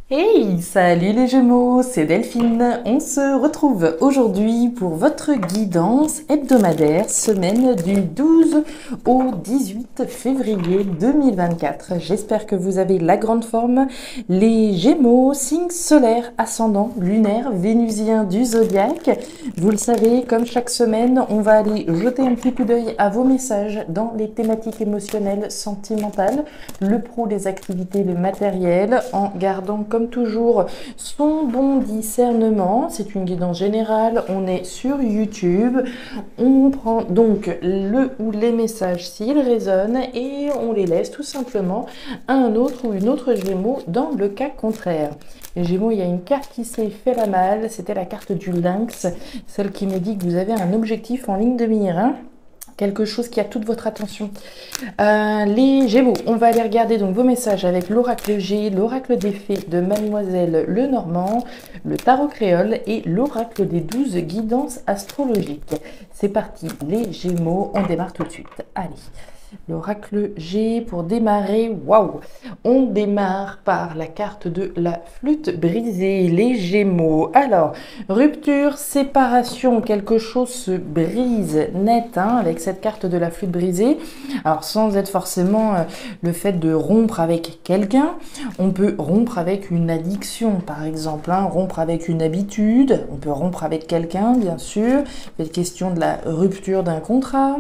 Hey, salut les Gémeaux, c'est Delphine. On se retrouve aujourd'hui pour votre guidance hebdomadaire, semaine du 12 au 18 février 2024. J'espère que vous avez la grande forme. Les Gémeaux, signe solaire, ascendant, lunaire, vénusien du zodiaque. Vous le savez, comme chaque semaine, on va aller jeter un petit coup d'œil à vos messages dans les thématiques émotionnelles, sentimentales, le pro, les activités, le matériel, en gardant comme toujours son bon discernement. C'est une guidance générale, on est sur YouTube, on prend donc le ou les messages s'ils résonnent et on les laisse tout simplement à un autre ou une autre Gémeaux dans le cas contraire. Les Gémeaux, il y a une carte qui s'est fait la malle, c'était la carte du lynx, celle qui me dit que vous avez un objectif en ligne de mire, hein, quelque chose qui a toute votre attention. Les Gémeaux, on va aller regarder donc vos messages avec l'oracle G, l'oracle des fées de Mademoiselle Lenormand, le tarot créole et l'oracle des 12 guidances astrologiques. C'est parti, les Gémeaux, on démarre tout de suite. Allez. L'oracle G pour démarrer, waouh! On démarre par la carte de la flûte brisée, les Gémeaux. Alors, rupture, séparation, quelque chose se brise net hein, avec cette carte de la flûte brisée. Alors, sans être forcément le fait de rompre avec quelqu'un, on peut rompre avec une addiction, par exemple, hein, rompre avec une habitude, on peut rompre avec quelqu'un, bien sûr. Il peut être question de la rupture d'un contrat.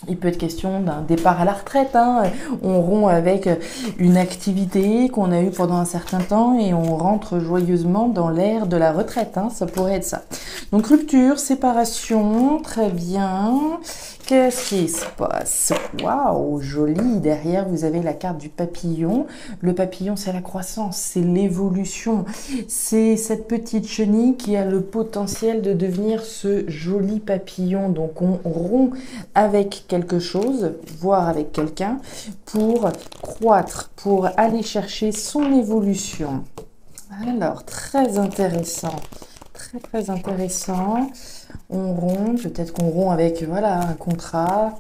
Il peut être question d'un départ à la retraite, hein. On rompt avec une activité qu'on a eue pendant un certain temps et on rentre joyeusement dans l'ère de la retraite, hein. Ça pourrait être ça. Donc rupture, séparation, très bien. Qu'est-ce qui se passe? Waouh, joli. Derrière, vous avez la carte du papillon. Le papillon, c'est la croissance, c'est l'évolution. C'est cette petite chenille qui a le potentiel de devenir ce joli papillon. Donc, on rompt avec quelque chose, voire avec quelqu'un, pour croître, pour aller chercher son évolution. Alors, très intéressant. Très, très intéressant. On rompt, peut-être qu'on rompt avec voilà, un contrat,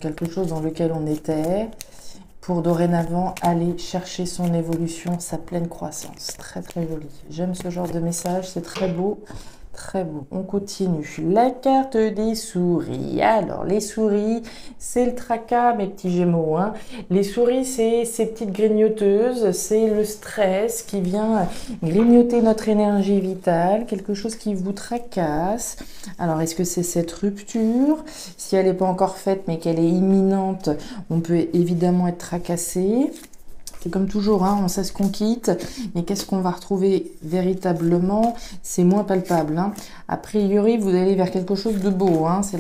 quelque chose dans lequel on était, pour dorénavant aller chercher son évolution, sa pleine croissance. Très très joli. J'aime ce genre de message, c'est très beau. Très beau. On continue. La carte des souris. Alors, les souris, c'est le tracas, mes petits Gémeaux, hein. Les souris, c'est ces petites grignoteuses, c'est le stress qui vient grignoter notre énergie vitale, quelque chose qui vous tracasse. Alors, est-ce que c'est cette rupture? Si elle n'est pas encore faite, mais qu'elle est imminente, on peut évidemment être tracassé. C'est comme toujours, hein, on sait ce qu'on quitte, mais qu'est-ce qu'on va retrouver véritablement? C'est moins palpable. Hein. A priori, vous allez vers quelque chose de beau. Hein. C'est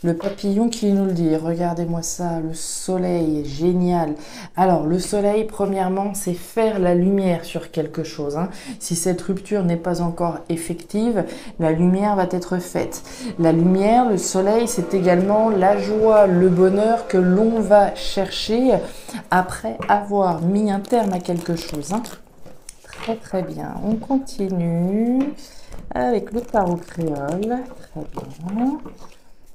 le papillon qui nous le dit. Regardez-moi ça, le soleil, génial. Alors, le soleil, premièrement, c'est faire la lumière sur quelque chose. Hein. Si cette rupture n'est pas encore effective, la lumière va être faite. La lumière, le soleil, c'est également la joie, le bonheur que l'on va chercher après avoir mis un terme à quelque chose. Hein. Très très bien. On continue avec le tarot créole. Très bien.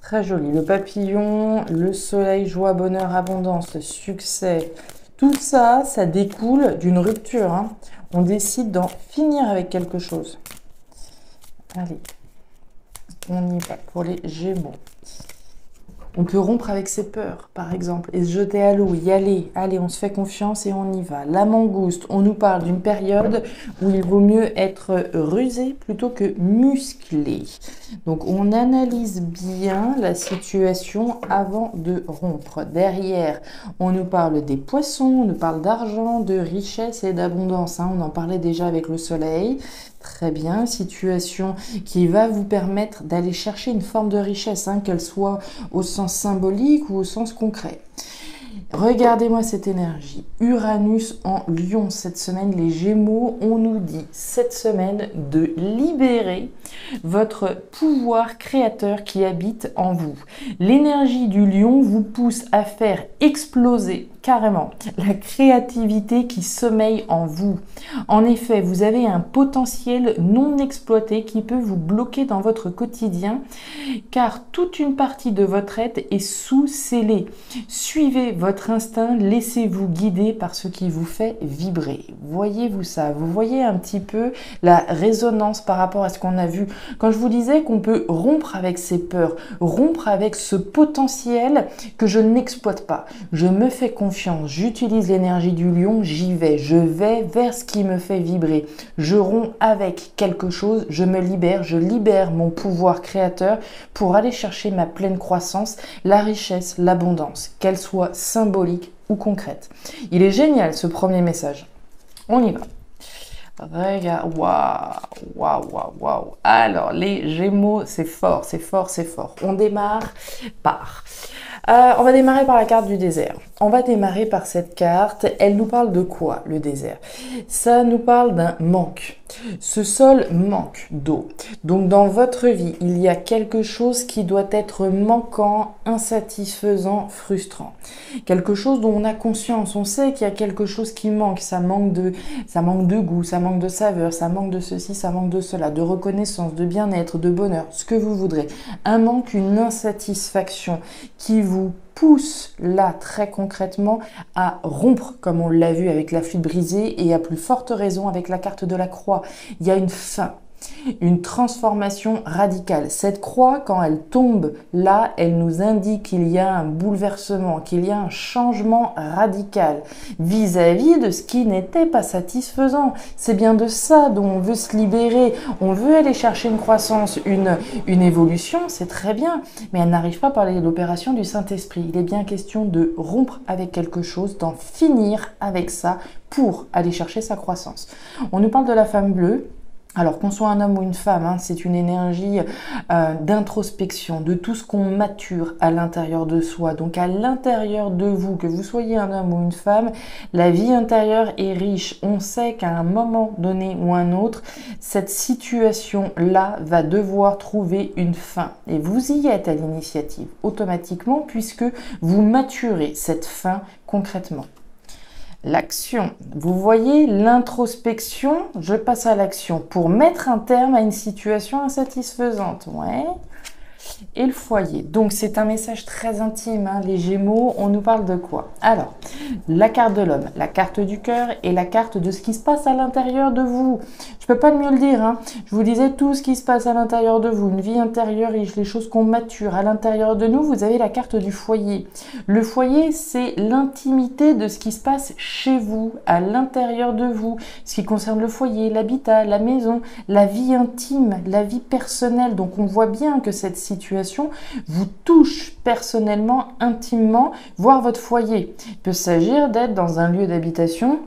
Très joli. Le papillon, le soleil, joie, bonheur, abondance, succès. Tout ça, ça découle d'une rupture. Hein. On décide d'en finir avec quelque chose. Allez, on y va pour les Gémeaux. On peut rompre avec ses peurs, par exemple, et se jeter à l'eau, y aller. Allez, on se fait confiance et on y va. La mangouste, on nous parle d'une période où il vaut mieux être rusé plutôt que musclé. Donc, on analyse bien la situation avant de rompre. Derrière, on nous parle des poissons, on nous parle d'argent, de richesse et d'abondance. Hein. On en parlait déjà avec le soleil. Très bien, situation qui va vous permettre d'aller chercher une forme de richesse, hein, qu'elle soit au sens symbolique ou au sens concret. Regardez-moi cette énergie. Uranus en Lion cette semaine, les Gémeaux, on nous dit cette semaine de libérer votre pouvoir créateur qui habite en vous. L'énergie du Lion vous pousse à faire exploser carrément la créativité qui sommeille en vous, En effet, vous avez un potentiel non exploité qui peut vous bloquer dans votre quotidien, car toute une partie de votre être est sous-scellée. Suivez votre instinct, laissez-vous guider par ce qui vous fait vibrer. Voyez-vous ça? Vous voyez un petit peu la résonance par rapport à ce qu'on a vu. Quand je vous disais qu'on peut rompre avec ses peurs, rompre avec ce potentiel que je n'exploite pas. Je me fais confiance, j'utilise l'énergie du lion, j'y vais. Je vais vers ce qui me fait vibrer. Je romps avec quelque chose, je me libère, je libère mon pouvoir créateur pour aller chercher ma pleine croissance, la richesse, l'abondance, qu'elle soit symbolique ou concrète. Il est génial ce premier message. On y va. Regarde, waouh, waouh, waouh, waouh. Alors, les Gémeaux, c'est fort, c'est fort, c'est fort. On démarre par... on va démarrer par la carte du désert. On va démarrer par cette carte. Elle nous parle de quoi, le désert? Ça nous parle d'un manque. Ce sol manque d'eau. Donc, dans votre vie, il y a quelque chose qui doit être manquant, insatisfaisant, frustrant. Quelque chose dont on a conscience. On sait qu'il y a quelque chose qui manque. Ça manque de goût, ça manque de saveur, ça manque de ceci, ça manque de cela, de reconnaissance, de bien-être, de bonheur, ce que vous voudrez. Un manque, une insatisfaction qui vous pousse là très concrètement à rompre, comme on l'a vu avec la flûte brisée, et à plus forte raison avec la carte de la croix. Il y a une fin. Une transformation radicale. Cette croix, quand elle tombe là, elle nous indique qu'il y a un bouleversement, qu'il y a un changement radical vis-à-vis de ce qui n'était pas satisfaisant. C'est bien de ça dont on veut se libérer. On veut aller chercher une croissance, une évolution, c'est très bien, mais elle n'arrive pas par l'opération du Saint-Esprit. Il est bien question de rompre avec quelque chose, d'en finir avec ça pour aller chercher sa croissance. On nous parle de la femme bleue. Alors qu'on soit un homme ou une femme, hein, c'est une énergie d'introspection, de tout ce qu'on mature à l'intérieur de soi. Donc à l'intérieur de vous, que vous soyez un homme ou une femme, la vie intérieure est riche. On sait qu'à un moment donné ou un autre, cette situation-là va devoir trouver une fin. Et vous y êtes à l'initiative automatiquement puisque vous maturez cette fin concrètement. L'action. Vous voyez l'introspection, je passe à l'action pour mettre un terme à une situation insatisfaisante. Ouais. Et le foyer. Donc c'est un message très intime, hein, les Gémeaux. On nous parle de quoi? Alors, la carte de l'homme, la carte du cœur et la carte de ce qui se passe à l'intérieur de vous. Je peux pas mieux le dire, hein. Je vous disais tout ce qui se passe à l'intérieur de vous, une vie intérieure riche, les choses qu'on mature à l'intérieur de nous. Vous avez la carte du foyer. Le foyer, c'est l'intimité de ce qui se passe chez vous, à l'intérieur de vous. Ce qui concerne le foyer, l'habitat, la maison, la vie intime, la vie personnelle. Donc on voit bien que cette situation vous touche personnellement, intimement, voire votre foyer. Il peut s'agir d'être dans un lieu d'habitation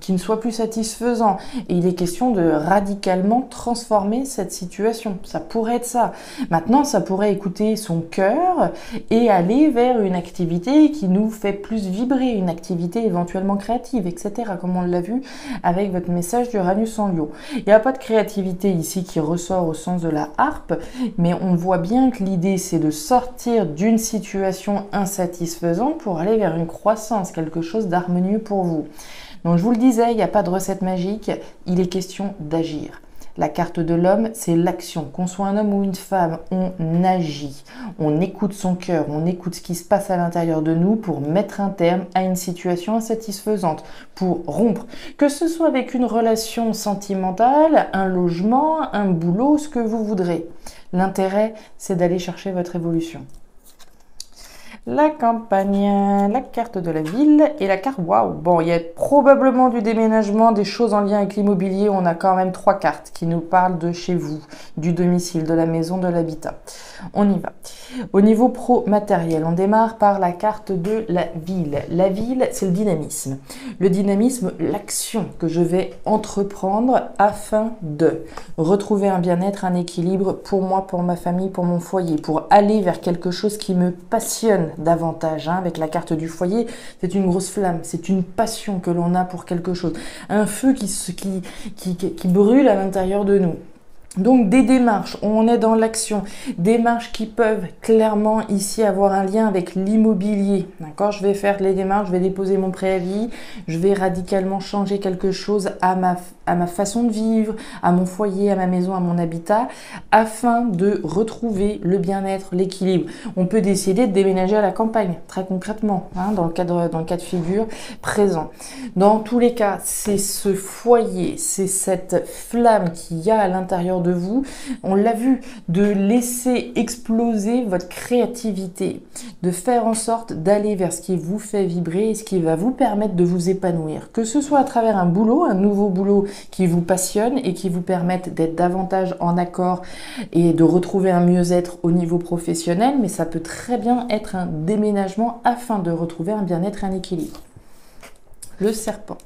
qui ne soit plus satisfaisant. Et il est question de radicalement transformer cette situation. Ça pourrait être ça. Maintenant, ça pourrait écouter son cœur et aller vers une activité qui nous fait plus vibrer, une activité éventuellement créative, etc. Comme on l'a vu avec votre message d'Uranus en Lion. Il n'y a pas de créativité ici qui ressort au sens de la harpe, mais on voit bien que l'idée, c'est de sortir d'une situation insatisfaisante pour aller vers une croissance, quelque chose d'harmonieux pour vous. Donc je vous le disais, il n'y a pas de recette magique, il est question d'agir. La carte de l'homme, c'est l'action. Qu'on soit un homme ou une femme, on agit. On écoute son cœur, on écoute ce qui se passe à l'intérieur de nous pour mettre un terme à une situation insatisfaisante, pour rompre. Que ce soit avec une relation sentimentale, un logement, un boulot, ce que vous voudrez. L'intérêt, c'est d'aller chercher votre évolution. La campagne, la carte de la ville et la carte waouh. Bon, il y a probablement du déménagement, des choses en lien avec l'immobilier. On a quand même 3 cartes qui nous parlent de chez vous, du domicile, de la maison, de l'habitat. On y va. Au niveau pro-matériel, on démarre par la carte de la ville. La ville, c'est le dynamisme. Le dynamisme, l'action que je vais entreprendre afin de retrouver un bien-être, un équilibre pour moi, pour ma famille, pour mon foyer, pour aller vers quelque chose qui me passionne davantage. Hein. Avec la carte du foyer, c'est une grosse flamme, c'est une passion que l'on a pour quelque chose. Un feu qui brûle à l'intérieur de nous. Donc des démarches, on est dans l'action, démarches qui peuvent clairement ici avoir un lien avec l'immobilier, d'accord? Je vais faire les démarches, je vais déposer mon préavis, je vais radicalement changer quelque chose à ma façon de vivre, à mon foyer, à ma maison, à mon habitat, afin de retrouver le bien-être, l'équilibre. On peut décider de déménager à la campagne, très concrètement, hein, dans le cas de figure présent. Dans tous les cas, c'est ce foyer, c'est cette flamme qu'il y a à l'intérieur de vous, on l'a vu, de laisser exploser votre créativité, de faire en sorte d'aller vers ce qui vous fait vibrer et ce qui va vous permettre de vous épanouir. Que ce soit à travers un boulot, un nouveau boulot qui vous passionne et qui vous permette d'être davantage en accord et de retrouver un mieux-être au niveau professionnel, mais ça peut très bien être un déménagement afin de retrouver un bien-être et un équilibre. Le serpent.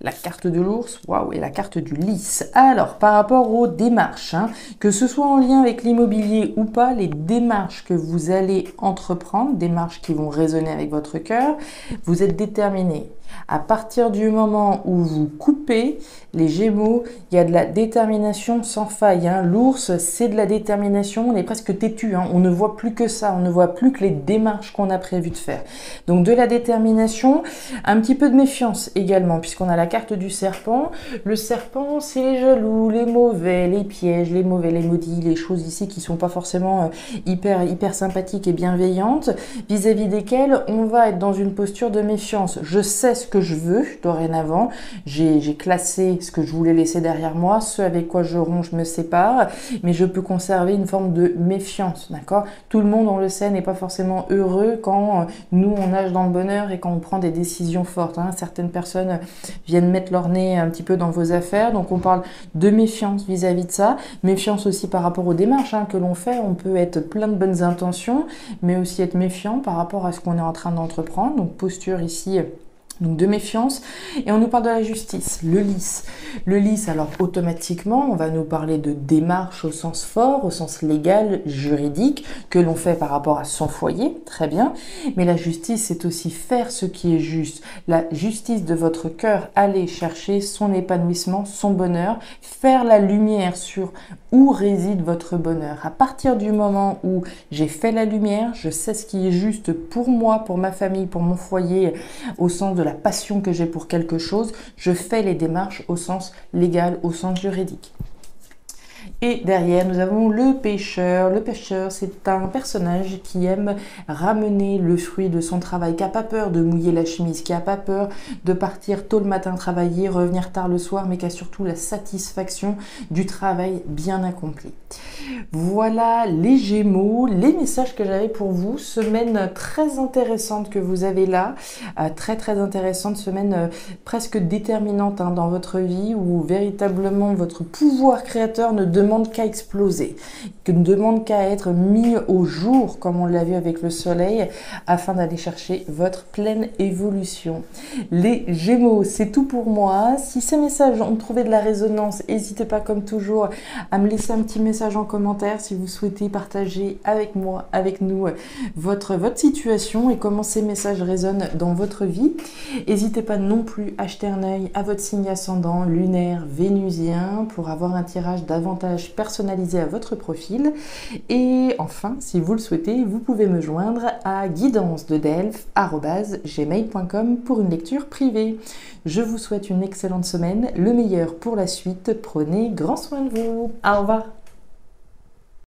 La carte de l'ours, waouh, et la carte du lys. Alors, par rapport aux démarches, hein, que ce soit en lien avec l'immobilier ou pas, les démarches que vous allez entreprendre, démarches qui vont résonner avec votre cœur, vous êtes déterminé. À partir du moment où vous coupez les Gémeaux, il y a de la détermination sans faille. Hein. L'ours, c'est de la détermination, on est presque têtu, hein. On ne voit plus que ça, on ne voit plus que les démarches qu'on a prévu de faire. Donc de la détermination, un petit peu de méfiance également, puisqu'on a la carte du serpent. Le serpent, c'est les jaloux, les mauvais, les pièges, les mauvais, les maudits, les choses ici qui sont pas forcément hyper sympathiques et bienveillantes, vis-à-vis desquelles on va être dans une posture de méfiance. Je sais ce que je veux dorénavant, j'ai classé ce que je voulais laisser derrière moi, ce avec quoi je ronge, je me sépare, mais je peux conserver une forme de méfiance, d'accord? Tout le monde, on le sait, n'est pas forcément heureux quand nous, on nage dans le bonheur et quand on prend des décisions fortes, hein. Certaines personnes viennent mettre leur nez un petit peu dans vos affaires, donc on parle de méfiance vis-à-vis de ça, méfiance aussi par rapport aux démarches, hein, que l'on fait. On peut être plein de bonnes intentions, mais aussi être méfiant par rapport à ce qu'on est en train d'entreprendre, donc posture ici donc de méfiance. Et on nous parle de la justice, le lys. Le lys, alors automatiquement, on va nous parler de démarche au sens fort, au sens légal, juridique, que l'on fait par rapport à son foyer, très bien. Mais la justice, c'est aussi faire ce qui est juste. La justice de votre cœur, aller chercher son épanouissement, son bonheur, faire la lumière sur où réside votre bonheur. À partir du moment où j'ai fait la lumière, je sais ce qui est juste pour moi, pour ma famille, pour mon foyer, au sens de la passion que j'ai pour quelque chose, je fais les démarches au sens légal, au sens juridique. Et derrière, nous avons le pêcheur. Le pêcheur, c'est un personnage qui aime ramener le fruit de son travail, qui n'a pas peur de mouiller la chemise, qui n'a pas peur de partir tôt le matin travailler, revenir tard le soir, mais qui a surtout la satisfaction du travail bien accompli. Voilà les Gémeaux, les messages que j'avais pour vous. Semaine très intéressante que vous avez là, très intéressante, semaine presque déterminante, hein, dans votre vie, où véritablement votre pouvoir créateur ne demande qu'à exploser, ne demande qu'à être mis au jour, comme on l'a vu avec le soleil, afin d'aller chercher votre pleine évolution. Les Gémeaux, c'est tout pour moi. Si ces messages ont trouvé de la résonance, n'hésitez pas comme toujours à me laisser un petit message en commentaire si vous souhaitez partager avec moi, avec nous, votre situation et comment ces messages résonnent dans votre vie. N'hésitez pas non plus à jeter un œil à votre signe ascendant lunaire vénusien pour avoir un tirage davantage personnalisé à votre profil. Et enfin, si vous le souhaitez, vous pouvez me joindre à guidance-de-delphes@gmail.com pour une lecture privée. Je vous souhaite une excellente semaine, le meilleur pour la suite. Prenez grand soin de vous. Au revoir.